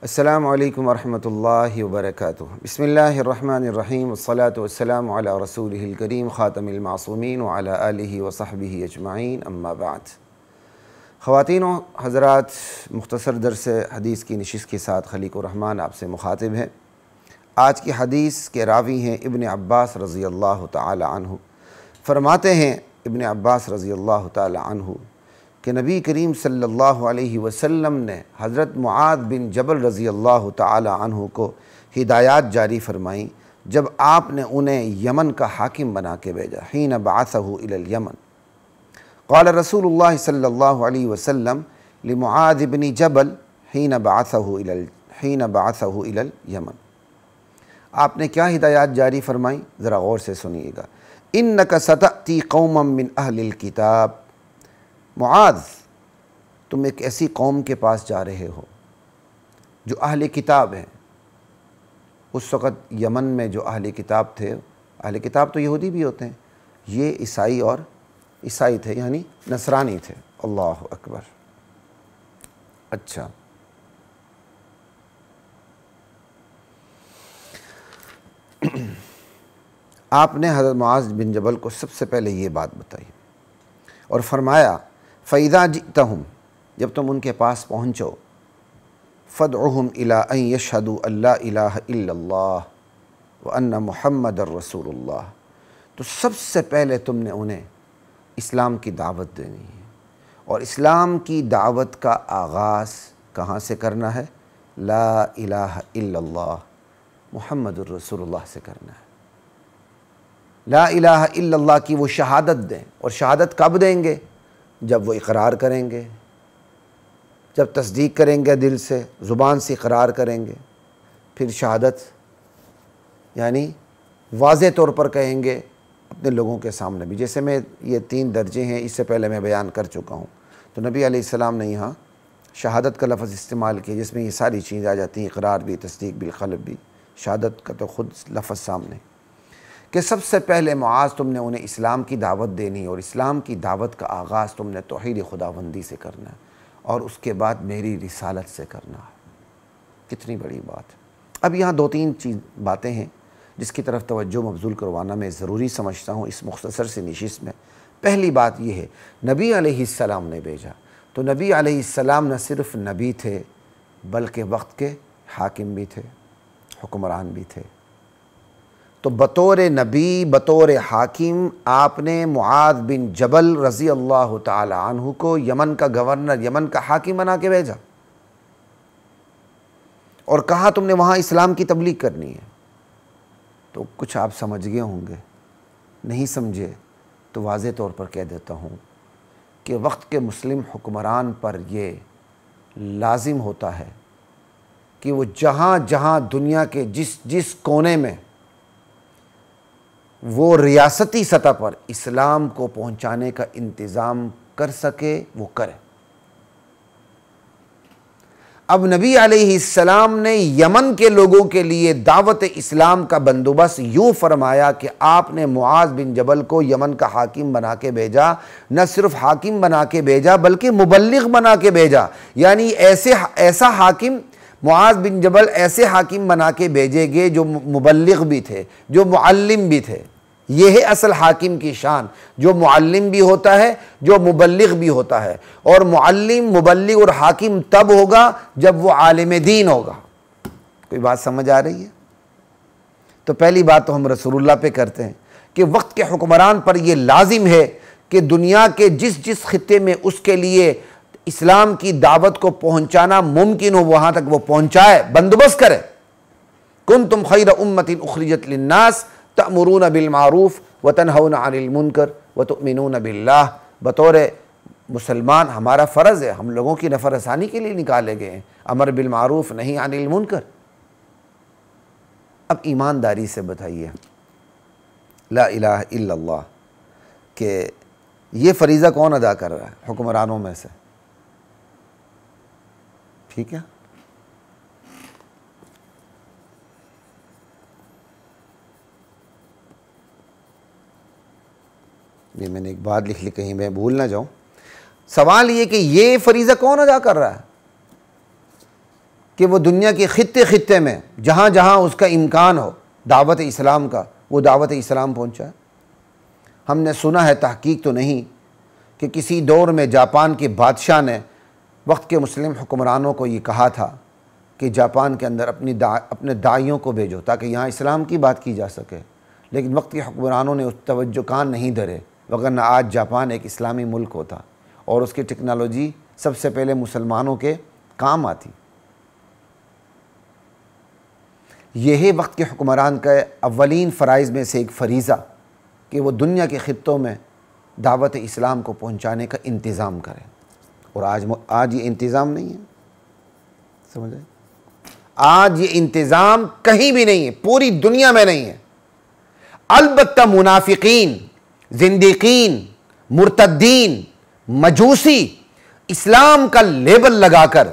السلام علیکم ورحمۃ اللہ وبرکاتہ۔ بسم اللہ الرحمن الرحیم، والصلاة والسلام علی رسولہ الکریم خاتم المعصومین وعلی آلہ وصحبہ اجمعین، اما بعد۔ خواتین و حضرات، مختصر درس حدیث کی نشست کے ساتھ خلیق الرحمن آپ سے مخاطب ہیں۔ آج کی حدیث کے راوی ہیں ابن عباس رضی اللہ تعالی عنہ۔ فرماتے ہیں ابن عباس رضی اللہ تعالی عنہ کہ نبی کریم صلی اللہ علیہ وسلم نے حضرت معاذ بن جبل رضی اللہ تعالی عنہ کو ہدایات جاری فرمائیں جب آپ نے انہیں یمن کا حاکم بنا کے بھیجا، حین بعثہ الی الیمن۔ قال رسول اللہ صلی اللہ علیہ وسلم لمعاذ بن جبل حین بعثہ الی الیمن۔ آپ نے کیا ہدایات جاری فرمائیں؟ ذرا غور سے سنیے گا۔ انک ستأتی قوما من اہل الکتاب، معاذ تم ایک ایسی قوم کے پاس جا رہے ہو جو اہل کتاب ہیں۔ اس وقت یمن میں جو اہل کتاب تھے، اہل کتاب تو یہودی بھی ہوتے ہیں، یہ عیسائی تھے، یعنی نصرانی تھے۔ اللہ اکبر۔ اچھا، آپ نے حضرت معاذ بن جبل کو سب سے پہلے یہ بات بتائی اور فرمایا فَإِذَا جِئْتَهُمْ، جب تم ان کے پاس پہنچو، فَادْعُهُمْ إِلَىٰ أَن يَشْهَدُوا أَن لَا إِلَٰهَ إِلَّا اللَّهُ وَأَنَّ مُحَمَّدًا رَسُولُ اللَّهِ، تو سب سے پہلے تم نے انہیں اسلام کی دعوت دینی ہے، اور اسلام کی دعوت کا آغاز کہاں سے کرنا ہے؟ لا الہ الا اللہ، محمد الرسول اللہ سے کرنا ہے۔ لا الہ الا اللہ کی وہ شہادت دیں، اور شہادت کب دیں گے؟ جب وہ اقرار کریں گے، جب تصدیق کریں گے، دل سے زبان سے اقرار کریں گے، پھر شہادت یعنی واضح طور پر کہیں گے اپنے لوگوں کے سامنے بھی۔ جیسے میں یہ 3 درجے ہیں، اس سے پہلے میں بیان کر چکا ہوں، تو نبی علیہ السلام نے یہاں شہادت کا لفظ استعمال کیا جس میں یہ ساری چیزیں آ جاتی ہیں، اقرار بھی، تصدیق بالقلب بھی، شہادت کا تو خود لفظ سامنے، کہ سب سے پہلے معاذ تم نے انہیں اسلام کی دعوت دینی، اور اسلام کی دعوت کا آغاز تم نے توحید خداوندی سے کرنا ہے، اور اس کے بعد میری رسالت سے کرنا ہے۔ کتنی بڑی بات ہے۔ اب یہاں 2-3 باتیں ہیں جس کی طرف توجہ مبذول کروانا میں ضروری سمجھتا ہوں اس مختصر سی نشست میں۔ پہلی بات یہ ہے، نبی علیہ السلام نے بھیجا، تو نبی علیہ السلام نہ صرف نبی تھے بلکہ وقت کے حاکم بھی تھے، حکمران بھی تھے۔ تو بطور نبی، بطور حاکم، آپ نے معاذ بن جبل رضی اللہ تعالی عنہ کو یمن کا گورنر، یمن کا حاکم بنا کے بھیجا، اور کہا تم نے وہاں اسلام کی تبلیغ کرنی ہے۔ تو کچھ آپ سمجھ گئے ہوں گے، نہیں سمجھے تو واضح طور پر کہہ دیتا ہوں کہ وقت کے مسلم حکمران پر یہ لازم ہوتا ہے کہ وہ جہاں جہاں دنیا کے جس کونے میں وہ ریاستی سطح پر اسلام کو پہنچانے کا انتظام کر سکے وہ کرے۔ اب نبی علیہ السلام نے یمن کے لوگوں کے لیے دعوت اسلام کا بندوبست یوں فرمایا کہ آپ نے معاذ بن جبل کو یمن کا حاکم بنا کے بھیجا، نہ صرف حاکم بنا کے بھیجا بلکہ مبلغ بنا کے بھیجا، یعنی ایسا حاکم، معاذ بن جبل ایسے حاکم بنا کے بھیجے گئے جو مبلغ بھی تھے، جو معلم بھی تھے۔ یہ ہے اصل حاکم کی شان، جو معلم بھی ہوتا ہے، جو مبلغ بھی ہوتا ہے، اور معلم، مبلغ اور حاکم تب ہوگا جب وہ عالم دین ہوگا۔ کوئی بات سمجھ آ رہی ہے؟ تو پہلی بات تو ہم رسول اللہ پہ کرتے ہیں کہ وقت کے حکمران پر یہ لازم ہے کہ دنیا کے جس خطے میں اس کے لیے اسلام کی دعوت کو پہنچانا ممکن ہو وہاں تک وہ پہنچائے، بندوبست کرے۔ کنتم خیر امۃ اخرجت للناس تأمرون بالمعروف وتنہون عن المنکر وتؤمنون باللہ، بطور مسلمان ہمارا فرض ہے، ہم لوگوں کی نفع رسانی کے لیے نکالے گئے ہیں، امر بالمعروف نہیں عن المنکر۔ اب ایمانداری سے بتائیے لا الہ الا اللہ کہ یہ فریضہ کون ادا کر رہا ہے حکمرانوں میں سے؟ ٹھیک ہے، یہ میں نے ایک بات لکھ لی کہیں میں بھول نہ جاؤں۔ سوال یہ کہ یہ فریضہ کون ادا کر رہا ہے؟ کہ وہ دنیا کے خطے خطے میں جہاں جہاں اس کا امکان ہو دعوت اسلام کا، وہ دعوت اسلام پہنچائے۔ ہم نے سنا ہے، تحقیق تو نہیں، کہ کسی دور میں جاپان کے بادشاہ نے وقت کے مسلم حکمرانوں کو یہ کہا تھا کہ جاپان کے اندر اپنے داعیوں کو بھیجو تاکہ یہاں اسلام کی بات کی جا سکے، لیکن وقت کے حکمرانوں نے اس توجہ کان نہیں دھرے، وگرنہ آج جاپان ایک اسلامی ملک ہوتا اور اس کی ٹیکنالوجی سب سے پہلے مسلمانوں کے کام آتی۔ یہ ہے وقت کے حکمران کا اولین فرائض میں سے ایک فریضہ کہ وہ دنیا کے خطوں میں دعوت اسلام کو پہنچانے کا انتظام کریں، اور آج یہ انتظام نہیں ہے، سمجھ رہے؟ آج یہ انتظام کہیں بھی نہیں ہے، پوری دنیا میں نہیں ہے۔ البتہ منافقین، زندیقین، مرتدین، مجوسی اسلام کا لیبل لگا کر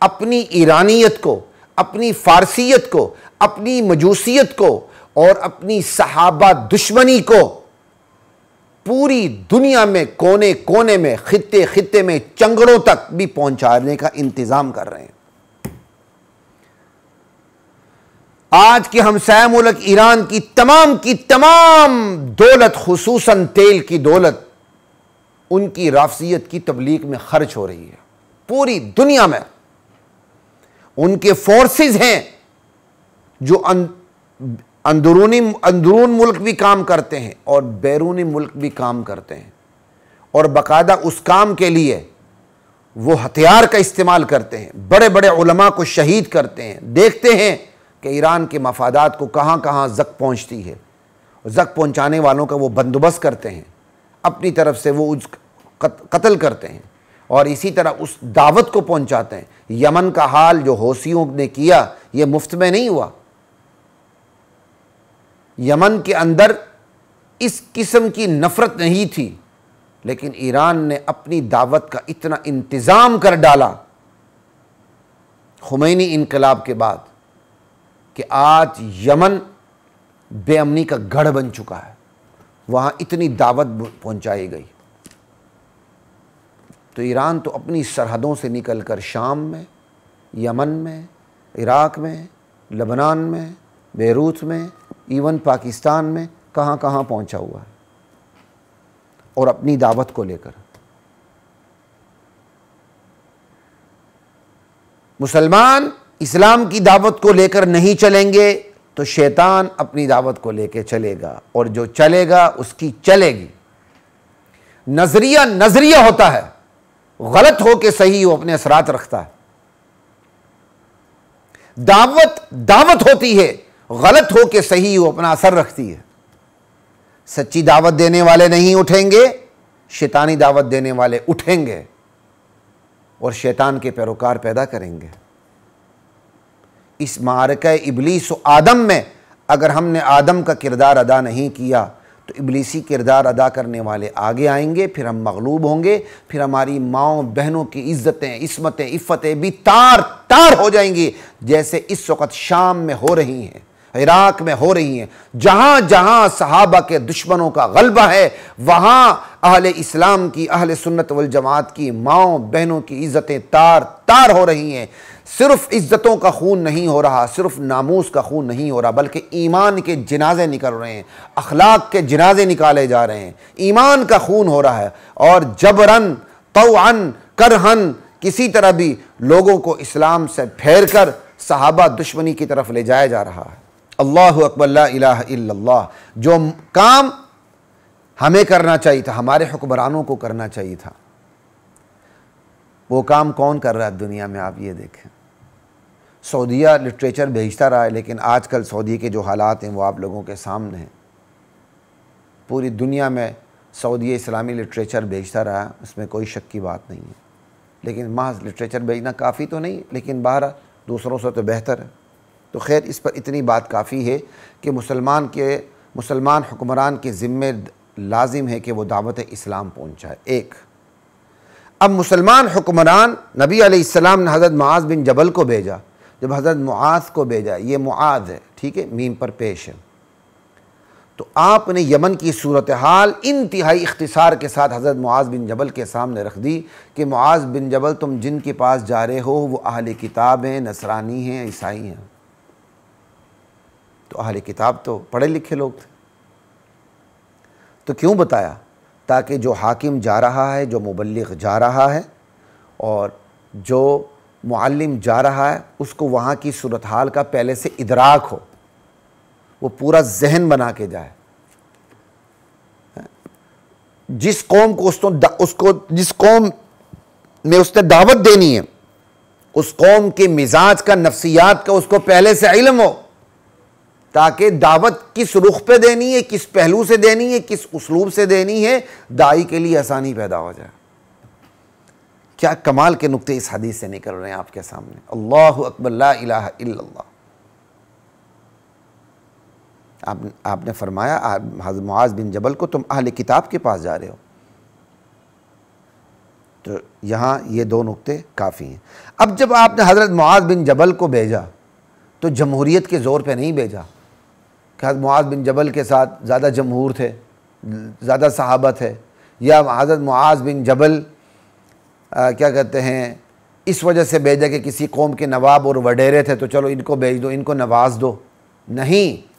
اپنی ایرانیت کو، اپنی فارسیت کو، اپنی مجوسیت کو اور اپنی صحابہ دشمنی کو پوری دنیا میں کونے کونے میں، خطے خطے میں، چنگڑوں تک بھی پہنچانے کا انتظام کر رہے ہیں۔ آج کے ہمسایہ ملک ایران کی تمام دولت، خصوصاً تیل کی دولت، ان کی رافضیت کی تبلیغ میں خرچ ہو رہی ہے پوری دنیا میں۔ ان کے فورسز ہیں جو اندرون ملک بھی کام کرتے ہیں اور بیرونی ملک بھی کام کرتے ہیں، اور باقاعدہ اس کام کے لیے وہ ہتھیار کا استعمال کرتے ہیں، بڑے بڑے علماء کو شہید کرتے ہیں۔ دیکھتے ہیں کہ ایران کے مفادات کو کہاں کہاں زک پہنچتی ہے، زک پہنچانے والوں کا وہ بندوبست کرتے ہیں، اپنی طرف سے وہ قتل کرتے ہیں، اور اسی طرح اس دعوت کو پہنچاتے ہیں۔ یمن کا حال جو حوثیوں نے کیا، یہ مفت میں نہیں ہوا۔ یمن کے اندر اس قسم کی نفرت نہیں تھی، لیکن ایران نے اپنی دعوت کا اتنا انتظام کر ڈالا خمینی انقلاب کے بعد کہ آج یمن بے امنی کا گڑھ بن چکا ہے، وہاں اتنی دعوت پہنچائی گئی۔ تو ایران تو اپنی سرحدوں سے نکل کر شام میں، یمن میں، عراق میں، لبنان میں، بیروت میں، ایون پاکستان میں کہاں کہاں پہنچا ہوا ہے، اور اپنی دعوت کو لے کر۔ مسلمان اسلام کی دعوت کو لے کر نہیں چلیں گے تو شیطان اپنی دعوت کو لے کے چلے گا، اور جو چلے گا اس کی چلے گی۔ نظریہ ہوتا ہے، غلط ہو کے صحیح وہ اپنے اثرات رکھتا ہے۔ دعوت ہوتی ہے، غلط ہو کے صحیح وہ اپنا اثر رکھتی ہے۔ سچی دعوت دینے والے نہیں اٹھیں گے، شیطانی دعوت دینے والے اٹھیں گے اور شیطان کے پیروکار پیدا کریں گے۔ اس معرکہ ابلیس و آدم میں اگر ہم نے آدم کا کردار ادا نہیں کیا تو ابلیسی کردار ادا کرنے والے آگے آئیں گے، پھر ہم مغلوب ہوں گے، پھر ہماری ماؤں بہنوں کی عزتیں، عصمتیں، عفتیں بھی تار ہو جائیں گی، جیسے اس وقت شام میں ہو رہی ہیں، عراق میں ہو رہی ہیں۔ جہاں جہاں صحابہ کے دشمنوں کا غلبہ ہے، وہاں اہل اسلام کی، اہل سنت والجماعت کی ماؤں بہنوں کی عزتیں تار ہو رہی ہیں۔ صرف عزتوں کا خون نہیں ہو رہا، صرف ناموس کا خون نہیں ہو رہا، بلکہ ایمان کے جنازے نکل رہے ہیں، اخلاق کے جنازے نکالے جا رہے ہیں، ایمان کا خون ہو رہا ہے، اور جبرن، طوعن، کرہن، کسی طرح بھی لوگوں کو اسلام سے پھیر کر صحابہ دشمنی کی طرف لے جایا جا رہا ہے۔ اللہ اکبر، لا الہ الا اللہ۔ جو کام ہمیں کرنا چاہیے تھا، ہمارے حکمرانوں کو کرنا چاہیے تھا، وہ کام کون کر رہا ہے دنیا میں؟ آپ یہ دیکھیں، سعودیہ لٹریچر بھیجتا رہا ہے، لیکن آج کل سعودی کے جو حالات ہیں وہ آپ لوگوں کے سامنے ہیں۔ پوری دنیا میں سعودی اسلامی لٹریچر بھیجتا رہا، اس میں کوئی شک کی بات نہیں ہے، لیکن محض لٹریچر بھیجنا کافی تو نہیں، لیکن بہرحال دوسروں سے تو بہتر ہے۔ تو خیر، اس پر اتنی بات کافی ہے کہ مسلمان حکمران کے ذمے لازم ہے کہ وہ دعوت اسلام پہنچائے۔ ایک، اب مسلمان حکمران، نبی علیہ السلام نے حضرت معاذ بن جبل کو بھیجا، جب حضرت معاذ کو بھیجا، یہ معاذ ہے، ٹھیک ہے، میم پر پیش ہے، تو آپ نے یمن کی صورتحال انتہائی اختصار کے ساتھ حضرت معاذ بن جبل کے سامنے رکھ دی کہ معاذ بن جبل تم جن کے پاس جا رہے ہو وہ اہل کتاب ہیں، نصرانی ہیں، عیسائی ہیں۔ تو اہل کتاب تو پڑھے لکھے لوگ تھے، تو کیوں بتایا؟ تاکہ جو حاکم جا رہا ہے، جو مبلغ جا رہا ہے اور جو معلم جا رہا ہے اس کو وہاں کی صورتحال کا پہلے سے ادراک ہو، وہ پورا ذہن بنا کے جائے۔ جس قوم کو جس قوم میں اس نے دعوت دینی ہے اس قوم کے مزاج کا، نفسیات کا اس کو پہلے سے علم ہو، تاکہ دعوت کس رخ پہ دینی ہے، کس پہلو سے دینی ہے، کس اسلوب سے دینی ہے، داعی کے لیے آسانی پیدا ہو جائے۔ کیا کمال کے نقطے اس حدیث سے نکل رہے ہیں آپ کے سامنے۔ اللہ اکبر، لا الہ الا اللہ۔ آپ نے فرمایا حضرت معاذ بن جبل کو تم اہل کتاب کے پاس جا رہے ہو، تو یہاں یہ دو نقطے کافی ہیں۔ اب جب آپ نے حضرت معاذ بن جبل کو بھیجا تو جمہوریت کے زور پہ نہیں بھیجا کہ حضرت معاذ بن جبل کے ساتھ زیادہ جمہور تھے، زیادہ صحابہ تھے، یا حضرت معاذ بن جبل کیا کہتے ہیں اس وجہ سے بھیجا کہ کسی قوم کے نواب اور وڈیرے تھے تو چلو ان کو بھیج دو، ان کو نواز دو۔ نہیں،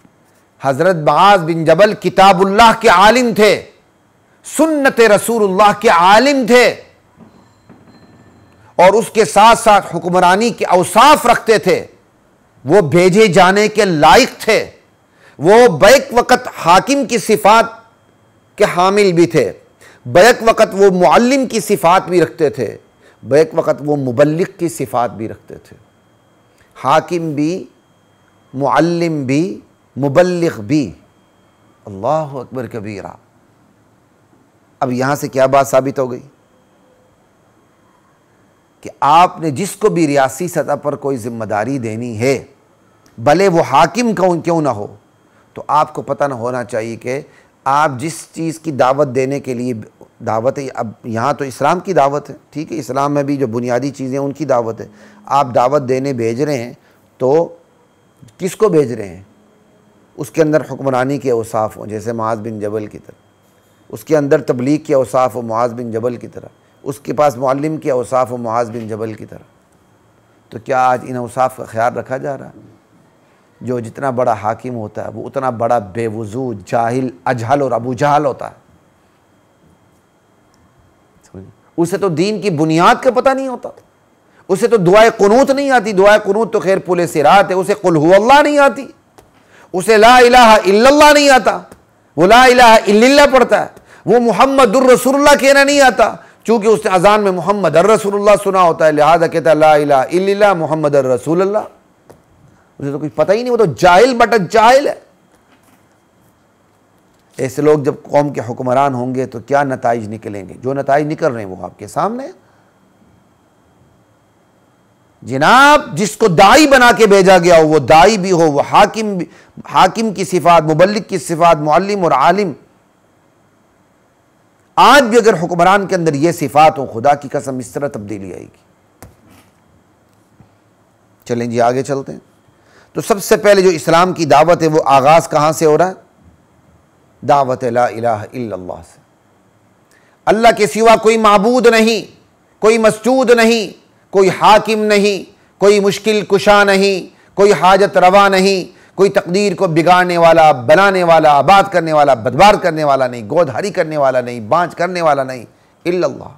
حضرت معاذ بن جبل کتاب اللہ کے عالم تھے، سنت رسول اللہ کے عالم تھے، اور اس کے ساتھ ساتھ حکمرانی کے اوصاف رکھتے تھے، وہ بھیجے جانے کے لائق تھے، وہ بیک وقت حاکم کی صفات کے حامل بھی تھے، بیک وقت وہ معلم کی صفات بھی رکھتے تھے، بیک وقت وہ مبلغ کی صفات بھی رکھتے تھے۔ حاکم بھی، معلم بھی، مبلغ بھی۔ اللہ اکبر کبیرہ۔ اب یہاں سے کیا بات ثابت ہو گئی کہ آپ نے جس کو بھی ریاسی سطح پر کوئی ذمہ داری دینی ہے، بھلے وہ حاکم کیوں نہ ہو، تو آپ کو پتہ نہ ہونا چاہیے کہ آپ جس چیز کی دعوت دینے کے لیے دعوت ہے، اب یہاں تو اسلام کی دعوت ہے، ٹھیک ہے، اسلام میں بھی جو بنیادی چیزیں ان کی دعوت ہے، آپ دعوت دینے بھیج رہے ہیں تو کس کو بھیج رہے ہیں؟ اس کے اندر حکمرانی کے اوصاف ہوں جیسے معاذ بن جبل کی طرح، اس کے اندر تبلیغ کے اوصاف ہوں معاذ بن جبل کی طرح، اس کے پاس معلم کے اوصاف ہوں معاذ بن جبل کی طرح۔ تو کیا آج ان اوصاف کا خیال رکھا جا رہا ہے؟ جو جتنا بڑا حاکم ہوتا ہے وہ اتنا بڑا بے وضو، جاہل، اجہل اور ابو جہل ہوتا ہے۔ اسے تو دین کی بنیاد کا پتہ نہیں ہوتا، اسے تو دعائے قنوت نہیں آتی، دعائے قنوت تو خیر پل صراط ہے، اسے قل هو اللہ نہیں آتی، اسے لا الہ الا اللہ نہیں آتا، وہ لا الہ الا اللہ پڑھتا ہے، وہ محمد الرسول اللہ کہنا نہیں آتا، چونکہ اس نے اذان میں محمد الرسول اللہ سنا ہوتا ہے لہذا کہتا ہے لا الہ الا اللہ محمد الرسول اللہ۔ اسے تو کچھ پتہ ہی نہیں، وہ تو جاہل بٹا جاہل ہے۔ ایسے لوگ جب قوم کے حکمران ہوں گے تو کیا نتائج نکلیں گے؟ جو نتائج نکل رہے ہیں وہ آپ کے سامنے ہیں۔ جناب جس کو داعی بنا کے بھیجا گیا ہو، وہ داعی بھی ہو، وہ حاکم کی صفات، مبلغ کی صفات، معلم اور عالم، آج بھی اگر حکمران کے اندر یہ صفات ہوں، خدا کی قسم اس طرح تبدیلی آئے گی۔ چلیں جی آگے چلتے ہیں۔ تو سب سے پہلے جو اسلام کی دعوت ہے وہ آغاز کہاں سے ہو رہا ہے؟ دعوت لا الہ الا اللہ سے۔ اللہ کے سوا کوئی معبود نہیں، کوئی مسجود نہیں، کوئی حاکم نہیں، کوئی مشکل کشا نہیں، کوئی حاجت روا نہیں، کوئی تقدیر کو بگاڑنے والا، بنانے والا، آباد کرنے والا، بدبار کرنے والا نہیں، گود ہری کرنے والا نہیں، بانچ کرنے والا نہیں، الا اللہ۔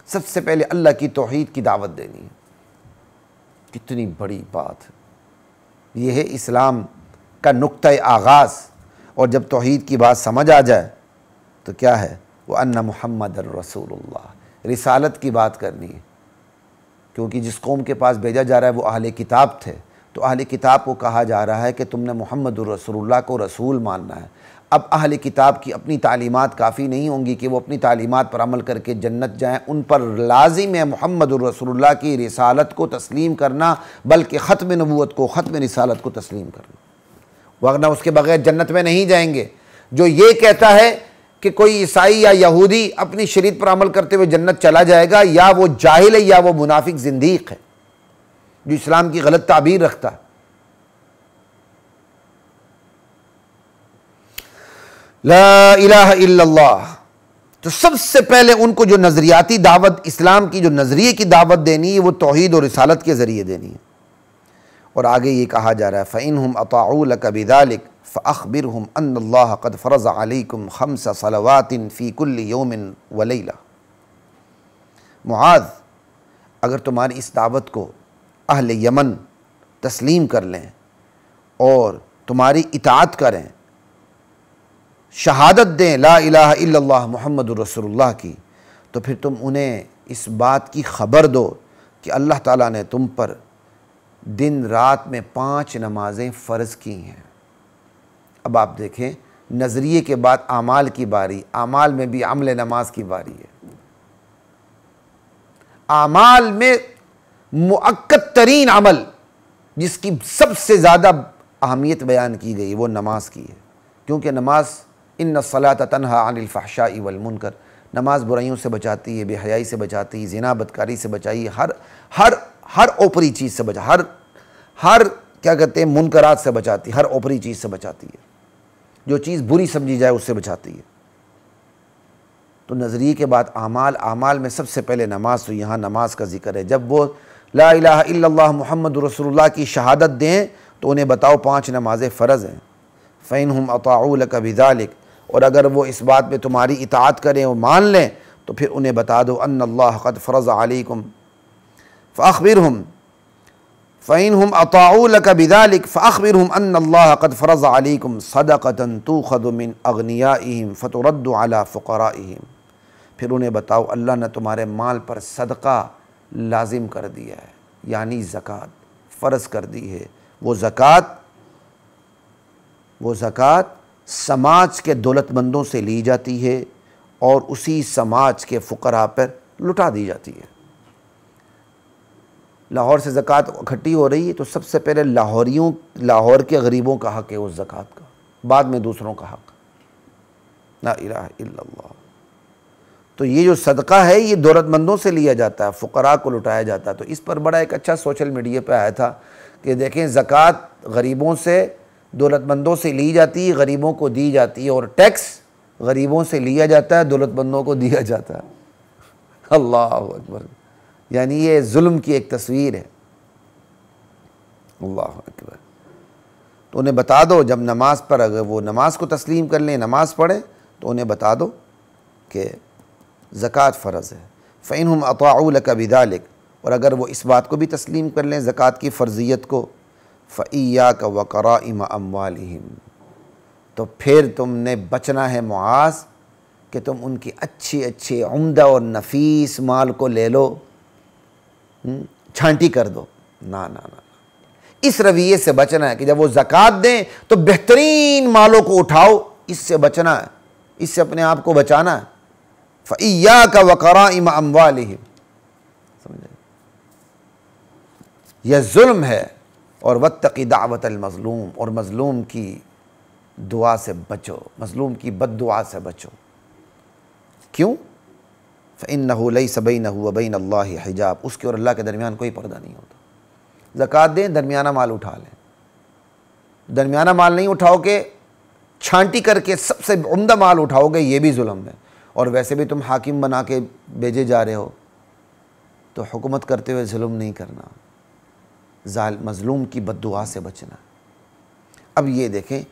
سب سے پہلے اللہ کی توحید کی دعوت دینی ہے۔ کتنی بڑی بات ہے یہ، ہے اسلام کا نقطہ آغاز۔ اور جب توحید کی بات سمجھ آ جائے تو کیا ہے؟ وَأَنَّ مُحَمَّدَ الرَّسُولُ اللَّهِ، رسالت کی بات کرنی ہے، کیونکہ جس قوم کے پاس بھیجا جا رہا ہے وہ اہل کتاب تھے، تو اہل کتاب کو کہا جا رہا ہے کہ تم نے محمد الرسول اللہ کو رسول ماننا ہے۔ اب اہل کتاب کی اپنی تعلیمات کافی نہیں ہوں گی کہ وہ اپنی تعلیمات پر عمل کر کے جنت جائیں، ان پر لازم ہے محمد الرسول اللہ کی رسالت کو تسلیم کرنا، بلکہ ختم نبوت کو، ختم رسالت کو تسلیم کرنا، ورنہ اس کے بغیر جنت میں نہیں جائیں گے۔ جو یہ کہتا ہے کہ کوئی عیسائی یا یہودی اپنی شریعت پر عمل کرتے ہوئے جنت چلا جائے گا، یا وہ جاہل ہے یا وہ منافق زندیق ہے جو اسلام کی غلط تعبیر رکھتا ہے۔ لا الہ الا اللہ. تو سب سے پہلے ان کو جو نظریاتی دعوت اسلام کی جو نظریے کی دعوت دینی ہے وہ توحید اور رسالت کے ذریعے دینی ہے. اور آگے یہ کہا جا رہا ہے فَإِنْهُمْ أَطَاعُوا لَكَ بِذَلِكَ فَأَخْبِرْهُمْ أَنَّ اللَّهَ قَدْ فَرَضَ عَلَيْكُمْ 5 صَلَوَاتٍ فِي كُلِّ يَوْمٍ وَلَيْلَةٍ. معاذ، اگر تمہاری اس دعوت کو اہل یمن تسلیم کر لیں اور تمہاری اطاعت کریں، شہادت دیں لا الہ الا اللہ محمد رسول اللہ کی، تو پھر تم انہیں اس بات کی خبر دو کہ اللہ تعالیٰ نے تم پر دن رات میں 5 نمازیں فرض کی ہیں. اب آپ دیکھیں، نظریے کے بعد اعمال کی باری، اعمال میں بھی عمل نماز کی باری ہے. اعمال میں مؤکد ترین عمل جس کی سب سے زیادہ اہمیت بیان کی گئی وہ نماز کی ہے، کیونکہ نماز ان الصلاۃ تنہی عن الفحشاء والمنکر، نماز برائیوں سے بچاتی ہے، بے حیائی سے بچاتی ہے، زنا بدکاری سے بچائی ہے، ہر اوپری چیز سے ہر کیا کہتے ہیں منکرات سے بچاتی ہے، ہر اوپری چیز سے بچاتی ہے، جو چیز بری سمجھی جائے اس سے بچاتی ہے. تو نظریے کے بعد اعمال میں سب سے پہلے نماز، تو یہاں نماز کا ذکر ہے. جب وہ لا الہ الا اللہ محمد رسول اللہ کی شہادت دیں تو انہیں بتاؤ 5 نمازیں فرض ہیں. فَإِنْهُمْ أَطَاعُوا لَكَ بِذَلِكَ، اور اگر وہ اس بات میں تمہاری اطاعت کریں اور مان لیں تو پھر انہیں بتا دو ان اللہ قد فرض علیکم فاخبرہم فَإِنْهُمْ أَطَاعُوا لَكَ بِذَلِكَ فَأَخْبِرْهُمْ أَنَّ اللَّهَ قَدْ فَرَضَ عَلَيْكُمْ صَدَقَةً تُؤْخَذُ مِنْ أَغْنِيَائِهِمْ فَتُرَدُّ عَلَى فُقَرَائِهِمْ. پھر انہیں بتاؤ اللہ نے تمہارے مال پر صدقہ لازم کر دیا ہے، یعنی زکوٰۃ فرض کر دی ہے. وہ زکوٰۃ سماج کے دولت مندوں سے لی جاتی ہے اور اسی سماج کے فقراء پر لٹا دی جاتی ہے. لاہور سے زکوٰۃ اکٹھی ہو رہی ہے تو سب سے پہلے لاہور کے غریبوں کا حق ہے اس زکوٰۃ کا، بعد میں دوسروں کا حق. لا الہ الا اللہ. تو یہ جو صدقہ ہے یہ دولت مندوں سے لیا جاتا ہے، فقراء کو لٹایا جاتا ہے. تو اس پر بڑا ایک اچھا سوشل میڈیا پہ آیا تھا کہ دیکھیں زکوٰۃ غریبوں سے دولت مندوں سے لی جاتی ہے، غریبوں کو دی جاتی ہے، اور ٹیکس غریبوں سے لیا جاتا ہے، دولت مندوں کو دیا جاتا ہے. اللہ اکبر. یعنی یہ ظلم کی ایک تصویر ہے. اللہ اکبر. تو انہیں بتا دو جب نماز پر اگر وہ نماز کو تسلیم کر لیں، نماز پڑھیں، تو انہیں بتا دو کہ زکوٰۃ فرض ہے. فَإِنْهُمْ أَطَاعُوا لَكَ بِذَلِكَ، اور اگر وہ اس بات کو بھی تسلیم کر لیں زکوٰۃ کی فرضیت کو، فَإِيَّاكَ وَكَرَائِمَ أَمْوَالِهِمْ، تو پھر تم نے بچنا ہے معاذ کہ تم ان کی اچھی عمدہ اور نفیس مال کو لے لو، چھانٹی کر دو. نا. اس رویے سے بچنا ہے کہ جب وہ زکوٰۃ دیں تو بہترین مالوں کو اٹھاؤ، اس سے بچنا ہے، اس سے اپنے آپ کو بچانا ہے. فَإِيَّاكَ وَكَرَائِمَ أَمْوَالِهِمْ. سمجھے؟ یہ ظلم ہے. اور وَاتَّقِ دَعْوَةَ الْمَظْلُومِ، اور مظلوم کی دعا سے بچو، مظلوم کی بد دعا سے بچو. کیوں؟ فَإِنَّهُ لَيْسَ بَيْنَهُ وَبَيْنَ اللَّهِ حِجَاب، اس کے اور اللہ کے درمیان کوئی پردہ نہیں ہوتا. زکوٰۃ دیں، درمیانہ مال اٹھا لیں. درمیانہ مال نہیں اٹھاؤ گے، چھانٹی کر کے سب سے عمدہ مال اٹھاؤ گے، یہ بھی ظلم ہے. اور ویسے بھی تم حاکم بنا کے بھیجے جا رہے ہو تو حکومت کرتے ہوئے ظلم نہیں کرنا، مظلوم کی بد دعا سے بچنا. اب یہ دیکھیں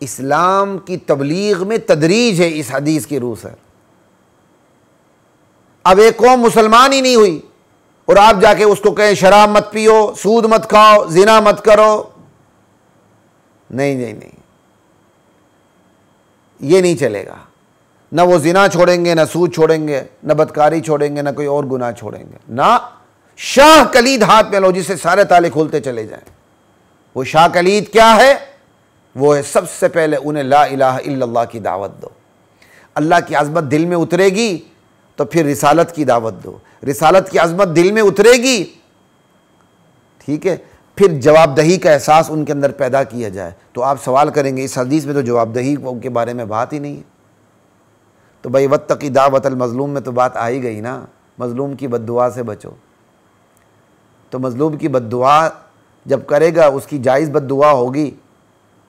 اسلام کی تبلیغ میں تدریج ہے اس حدیث کی روح سے. اب ایک قوم مسلمان ہی نہیں ہوئی اور آپ جا کے اس کو کہیں شراب مت پیو، سود مت کھاؤ، زنا مت کرو. نہیں، یہ نہیں چلے گا. نہ وہ زنا چھوڑیں گے، نہ سود چھوڑیں گے، نہ بدکاری چھوڑیں گے، نہ کوئی اور گناہ چھوڑیں گے. نہ، شاہ کلید ہاتھ میں لو جس سے سارے تالے کھولتے چلے جائیں. وہ شاہ کلید کیا ہے؟ وہ ہے سب سے پہلے انہیں لا الہ الا اللہ کی دعوت دو. اللہ کی عظمت دل میں اترے گی تو پھر رسالت کی دعوت دو. رسالت کی عظمت دل میں اترے گی، ٹھیک ہے، پھر جواب دہی کا احساس ان کے اندر پیدا کیا جائے. تو آپ سوال کریں گے اس حدیث میں تو جواب دہی کے بارے میں بات ہی نہیں ہے. تو بھائی وَاتَّقِ دعوت المظلوم میں تو بات آ ہی گئی نا، مظلوم کی بد دعا سے بچو. تو مظلوم کی بد دعا جب کرے گا، اس کی جائز بد دعا ہوگی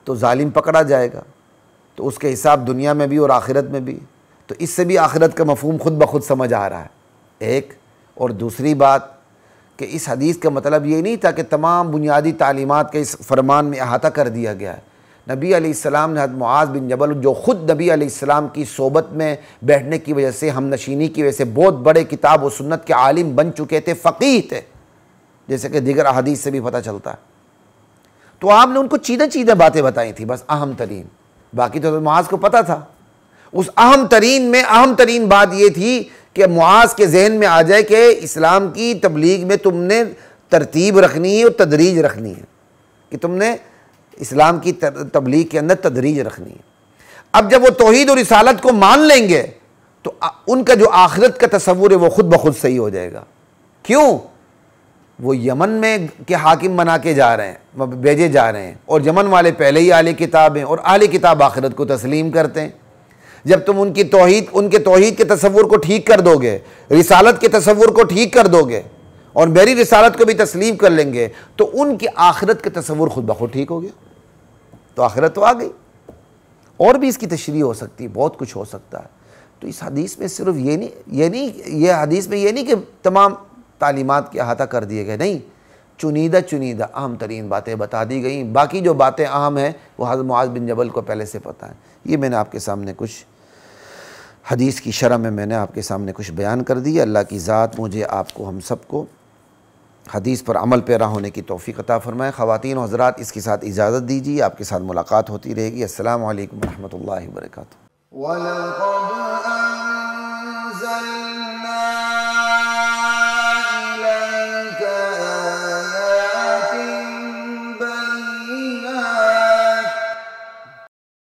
تو ظالم پکڑا جائے گا. تو اس کے حساب دنیا میں بھی اور آخرت میں بھی، تو اس سے بھی آخرت کا مفہوم خود بخود سمجھ آ رہا ہے ایک۔ اور دوسری بات کہ اس حدیث کا مطلب یہ نہیں تھا کہ تمام بنیادی تعلیمات کے اس فرمان میں احاطہ کر دیا گیا ہے۔ نبی علیہ السلام نے حضرت معاذ بن جبل، جو خود نبی علیہ السلام کی صحبت میں بیٹھنے کی وجہ سے، ہم نشینی کی وجہ سے بہت بڑے کتاب و سنت کے عالم بن چکے تھے، فقیہ تھے، جیسے کہ دیگر احادیث سے بھی پتہ چلتا ہے، تو آپ نے ان کو چیزیں باتیں بتائی تھی، بس اہم ترین، باقی تو حضرت معاذ کو پتہ تھا۔ اس اہم ترین بات یہ تھی کہ معاذ کے ذہن میں آ جائے کہ اسلام کی تبلیغ میں تم نے ترتیب رکھنی ہے اور تدریج رکھنی ہے، کہ تم نے اسلام کی تبلیغ کے اندر تدریج رکھنی ہے۔ اب جب وہ توحید اور رسالت کو مان لیں گے تو ان کا جو آخرت کا تصور ہے وہ خود بخود صحیح ہو جائے گا۔ کیوں؟ وہ یمن میں کے حاکم بنا کے جا رہے ہیں، بھیجے جا رہے ہیں، اور یمن والے پہلے ہی اہل کتاب ہیں، اور اہل کتاب آخرت کو تسلیم کرتے ہیں۔ جب تم ان کے توحید کے تصور کو ٹھیک کر دو گے، رسالت کے تصور کو ٹھیک کر دو گے، اور میری رسالت کو بھی تسلیم کر لیں گے، تو ان کی آخرت کا تصور خود بخود ٹھیک ہو گیا، تو آخرت تو آ گئی۔ اور بھی اس کی تشریح ہو سکتی ہے، بہت کچھ ہو سکتا ہے۔ تو اس حدیث میں صرف یہ حدیث میں یہ نہیں کہ تمام تعلیمات کے احاطہ کر دیے گئے، نہیں، چنیدہ اہم ترین باتیں بتا دی گئیں، باقی جو باتیں اہم ہیں وہ حضرت معاذ بن جبل کو پہلے سے پتہ ہیں۔ یہ میں نے آپ کے سامنے کچھ حدیث کی شرح میں نے آپ کے سامنے کچھ بیان کر دی۔ اللہ کی ذات مجھے، آپ کو، ہم سب کو حدیث پر عمل پیرا ہونے کی توفیق عطا فرمائے۔ خواتین و حضرات، اس کے ساتھ اجازت دیجیے، آپ کے ساتھ ملاقات ہوتی رہے گی۔ السلام علیکم ورحمۃ اللہ وبرکاتہ۔ وَلَقَدْ أَنزَلْنَا